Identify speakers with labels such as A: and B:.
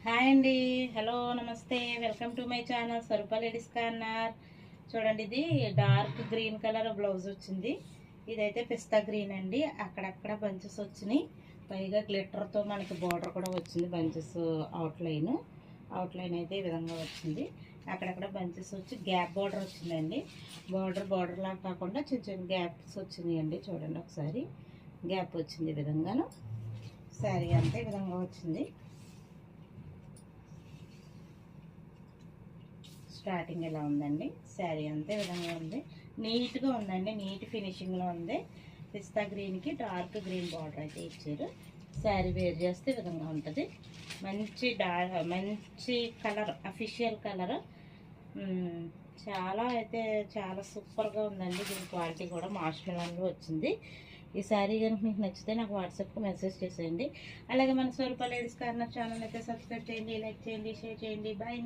A: Hi అండి, hello, నమస్తే, welcome to my channel Swarupa ladies corner. చూడండి, ఇది డార్క్ గ్రీన్ కలర్ బ్లౌజ్ వచ్చింది. ఇదైతే పిస్తా గ్రీన్ అండి. అక్కడక్కడ బంచెస్ వచ్చినాయి, పైగా గ్లిటర్తో మనకి బార్డర్ కూడా వచ్చింది. బంచెస్ అవుట్లైన్ అయితే ఈ విధంగా వచ్చింది. అక్కడక్కడ బంచెస్ వచ్చి గ్యాప్ బార్డర్ వచ్చిందండి. బార్డర్ లాగా కాకుండా చిన్న చిన్న గ్యాప్స్ వచ్చినాయి అండి. చూడండి ఒకసారి, గ్యాప్ వచ్చింది ఈ విధంగాను. శారీ అంతే ఈ విధంగా వచ్చింది. స్టార్టింగ్ ఇలా ఉందండి. శారీ అంతే విధంగా ఉంది. నీట్గా ఉందండి, నీట్ ఫినిషింగ్లో ఉంది. పిస్తా గ్రీన్కి డార్క్ గ్రీన్ బార్డర్ అయితే ఇచ్చారు. శారీ వేర్ చేస్తే విధంగా ఉంటుంది. మంచి కలర్, అఫీషియల్ కలర్. చాలా సూపర్గా ఉందండి. దీని క్వాలిటీ కూడా మార్ష్మెలన్లో వచ్చింది. ఈ శారీ కనుక మీకు నచ్చితే నాకు వాట్సాప్కి మెసేజ్ చేసేయండి. అలాగే మన స్వరూప లేడీస్ కార్నర్ ఛానల్ అయితే సబ్స్క్రైబ్ చేయండి, లైక్ చేయండి, షేర్ చేయండి. బాయ్.